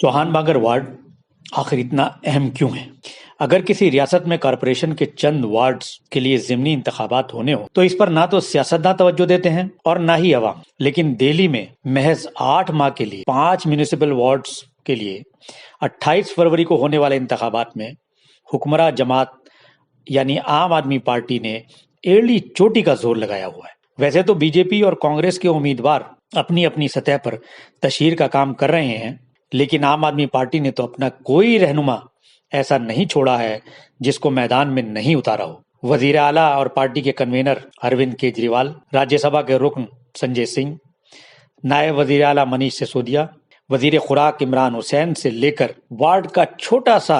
चौहान बागर वार्ड आखिर इतना अहम क्यों है? अगर किसी रियासत में कॉरपोरेशन के चंद वार्ड्स के लिए ज़िमनी इंतखाबात होने हो तो इस पर ना तो सियासतदान तवज्जो देते हैं और ना ही अवाम। लेकिन दिल्ली में महज 8 माह के लिए 5 म्यूनिसिपल वार्ड्स के लिए 28 फरवरी को होने वाले इंतखाबात में हुक्मरां जमात यानी आम आदमी पार्टी ने एड़ी चोटी का जोर लगाया हुआ है। वैसे तो बीजेपी और कांग्रेस के उम्मीदवार अपनी अपनी सतह पर तशहीर का काम कर रहे हैं, लेकिन आम आदमी पार्टी ने तो अपना कोई रहनुमा ऐसा नहीं छोड़ा है जिसको मैदान में नहीं उतारा हो। वजीर आला और पार्टी के कन्वीनर अरविंद केजरीवाल, राज्यसभा के रुकन संजय सिंह, नायब वजीर आला मनीष सिसोदिया, वजीर खुराक इमरान हुसैन से लेकर वार्ड का छोटा सा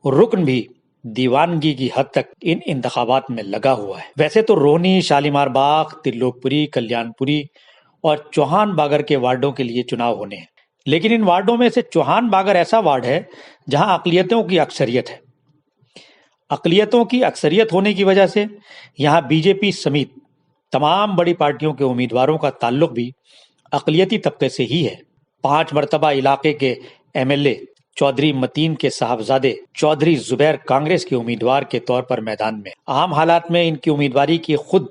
रुकन भी दीवानगी की हद तक इन इंतखाबात में लगा हुआ है। वैसे तो रोहनी, शालीमार बाग, त्रिलोकपुरी, कल्याणपुरी और चौहान बागर के वार्डों के लिए चुनाव होने हैं, लेकिन इन वार्डों में से चौहान बागर ऐसा वार्ड है जहां अकलियतों की अक्सरियत है। अकलियतों की अक्सरियत होने की वजह से यहां बीजेपी समेत तमाम बड़ी पार्टियों के उम्मीदवारों का ताल्लुक भी अकलियती तबके से ही है। 5 मरतबा इलाके के एमएलए चौधरी मतीन के साहबजादे चौधरी जुबैर कांग्रेस के उम्मीदवार के तौर पर मैदान में। आम हालात में इनकी उम्मीदवारी की खुद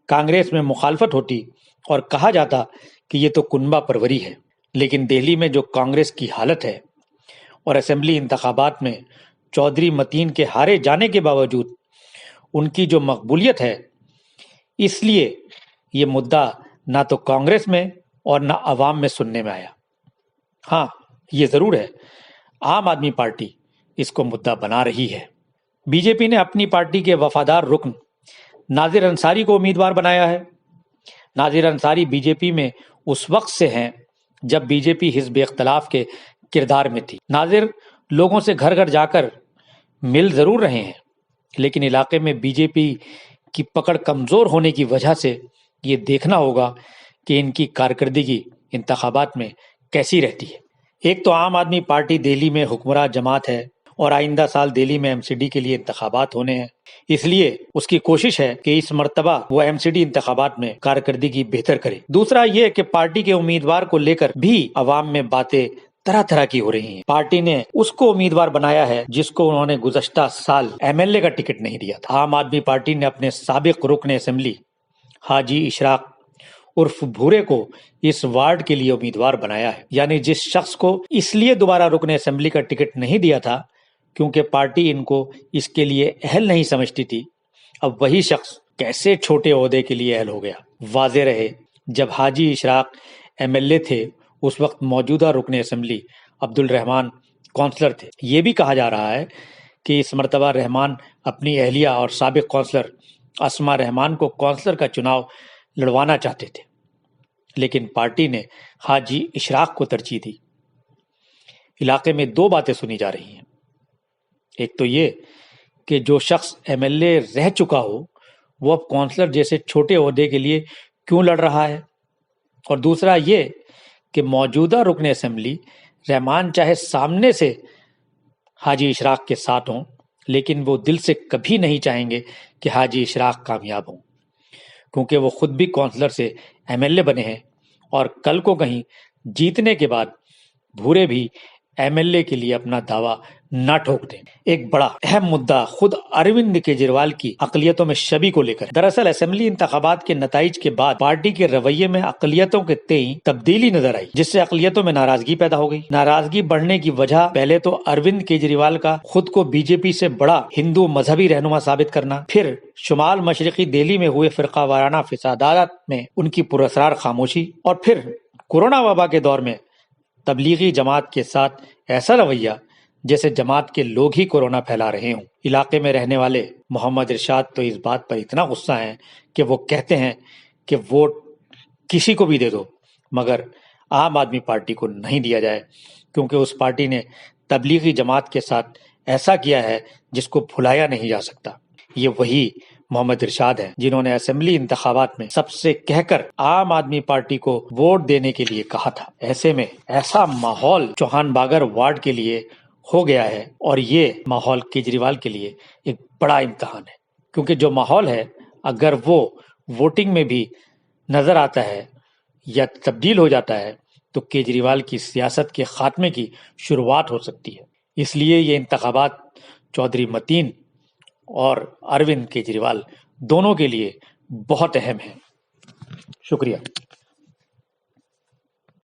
कांग्रेस में मुखालफत होती और कहा जाता कि ये तो कुनबा परवरी है, लेकिन दिल्ली में जो कांग्रेस की हालत है और असेंबली इंतखाबात में चौधरी मतीन के हारे जाने के बावजूद उनकी जो मकबूलियत है, इसलिए ये मुद्दा ना तो कांग्रेस में और ना अवाम में सुनने में आया। हाँ, ये जरूर है, आम आदमी पार्टी इसको मुद्दा बना रही है। बीजेपी ने अपनी पार्टी के वफादार रुकन नाजिर अंसारी को उम्मीदवार बनाया है। नाजिर अंसारी बीजेपी में उस वक्त से हैं जब बीजेपी हिज़्ब इख्तिलाफ के किरदार में थी। नाजिर लोगों से घर घर जाकर मिल जरूर रहे हैं, लेकिन इलाके में बीजेपी की पकड़ कमजोर होने की वजह से ये देखना होगा कि इनकी कारकर्दगी इंतखाबात में कैसी रहती है। एक तो आम आदमी पार्टी दिल्ली में हुक्मरान जमात है और आइंदा साल दिल्ली में एमसीडी के लिए इंतखाबात होने हैं, इसलिए उसकी कोशिश है कि इस मर्तबा वो एमसीडी इंतखाबात में कारकर्दगी बेहतर करे। दूसरा ये कि पार्टी के उम्मीदवार को लेकर भी अवाम में बातें तरह तरह की हो रही हैं। पार्टी ने उसको उम्मीदवार बनाया है जिसको उन्होंने गुज़श्ता साल एमएलए का टिकट नहीं दिया था। आम आदमी पार्टी ने अपने साबिक रुकन असेंबली हाजी इशराक उर्फ भूरे को इस वार्ड के लिए उम्मीदवार बनाया है। यानी जिस शख्स को इसलिए दोबारा रुकन असेंबली का टिकट नहीं दिया था क्योंकि पार्टी इनको इसके लिए अहल नहीं समझती थी, अब वही शख्स कैसे छोटे ओहदे के लिए अहल हो गया। वाज़ेह रहे, जब हाजी इशराक एमएलए थे उस वक्त मौजूदा रुकन असेंबली अब्दुल रहमान कौंसलर थे। ये भी कहा जा रहा है कि इस मरतबा रहमान अपनी अहलिया और साबिक कौंसलर अस्मा रहमान को कौंसलर का चुनाव लड़वाना चाहते थे, लेकिन पार्टी ने हाजी इशराक को तरजीह दी। इलाके में 2 बातें सुनी जा रही हैं। एक तो ये कि जो शख्स एमएलए रह चुका हो वो अब कौंसलर जैसे छोटे ओहदे के लिए क्यों लड़ रहा है, और दूसरा ये कि मौजूदा रुकन असेंबली रहमान चाहे सामने से हाजी इशराक के साथ हों, लेकिन वो दिल से कभी नहीं चाहेंगे कि हाजी इशराक कामयाब हों, क्योंकि वो खुद भी कौंसलर से एमएलए बने हैं और कल को कहीं जीतने के बाद भूरे भी एमएलए के लिए अपना दावा न ठोक दें। एक बड़ा अहम मुद्दा खुद अरविंद केजरीवाल की अकलियतों में शबी को लेकर। दरअसल असेंबली इंतखाबात के नताइज के बाद पार्टी के रवैये में अकलियतों के तेई तब्दीली नजर आई, जिससे अकलियतों में नाराजगी पैदा हो गई। नाराजगी बढ़ने की वजह पहले तो अरविंद केजरीवाल का खुद को बीजेपी से बड़ा हिंदू मजहबी रहनुमा साबित करना, फिर शुमाल मशरकी दिल्ली में हुए फिरका वाराना फिसादात में उनकी पुरअसरार खामोशी, और फिर कोरोना वबा के दौर में तबलीगी जमात के साथ ऐसा रवैया जैसे जमात के लोग ही कोरोना फैला रहे हों। इलाके में रहने वाले मोहम्मद इरशाद तो इस बात पर इतना गुस्सा हैं कि वो कहते हैं कि वोट किसी को भी दे दो मगर आम आदमी पार्टी को नहीं दिया जाए, क्योंकि उस पार्टी ने तबलीगी जमात के साथ ऐसा किया है जिसको भुलाया नहीं जा सकता। ये वही मोहम्मद इरशाद हैं जिन्होंने असेंबली इंतखाबात में सबसे कहकर आम आदमी पार्टी को वोट देने के लिए कहा था। ऐसे में ऐसा माहौल चौहान बागर वार्ड के लिए हो गया है और ये माहौल केजरीवाल के लिए एक बड़ा इम्तहान है, क्योंकि जो माहौल है अगर वो वोटिंग में भी नजर आता है या तब्दील हो जाता है تو کیجریوال کی سیاست کے خاتمے کی شروعات ہو سکتی ہے۔ اس لیے یہ انتخابات چودھری متین اور اروند کیجریوال دونوں کے لیے بہت اہم ہیں۔ شکریہ۔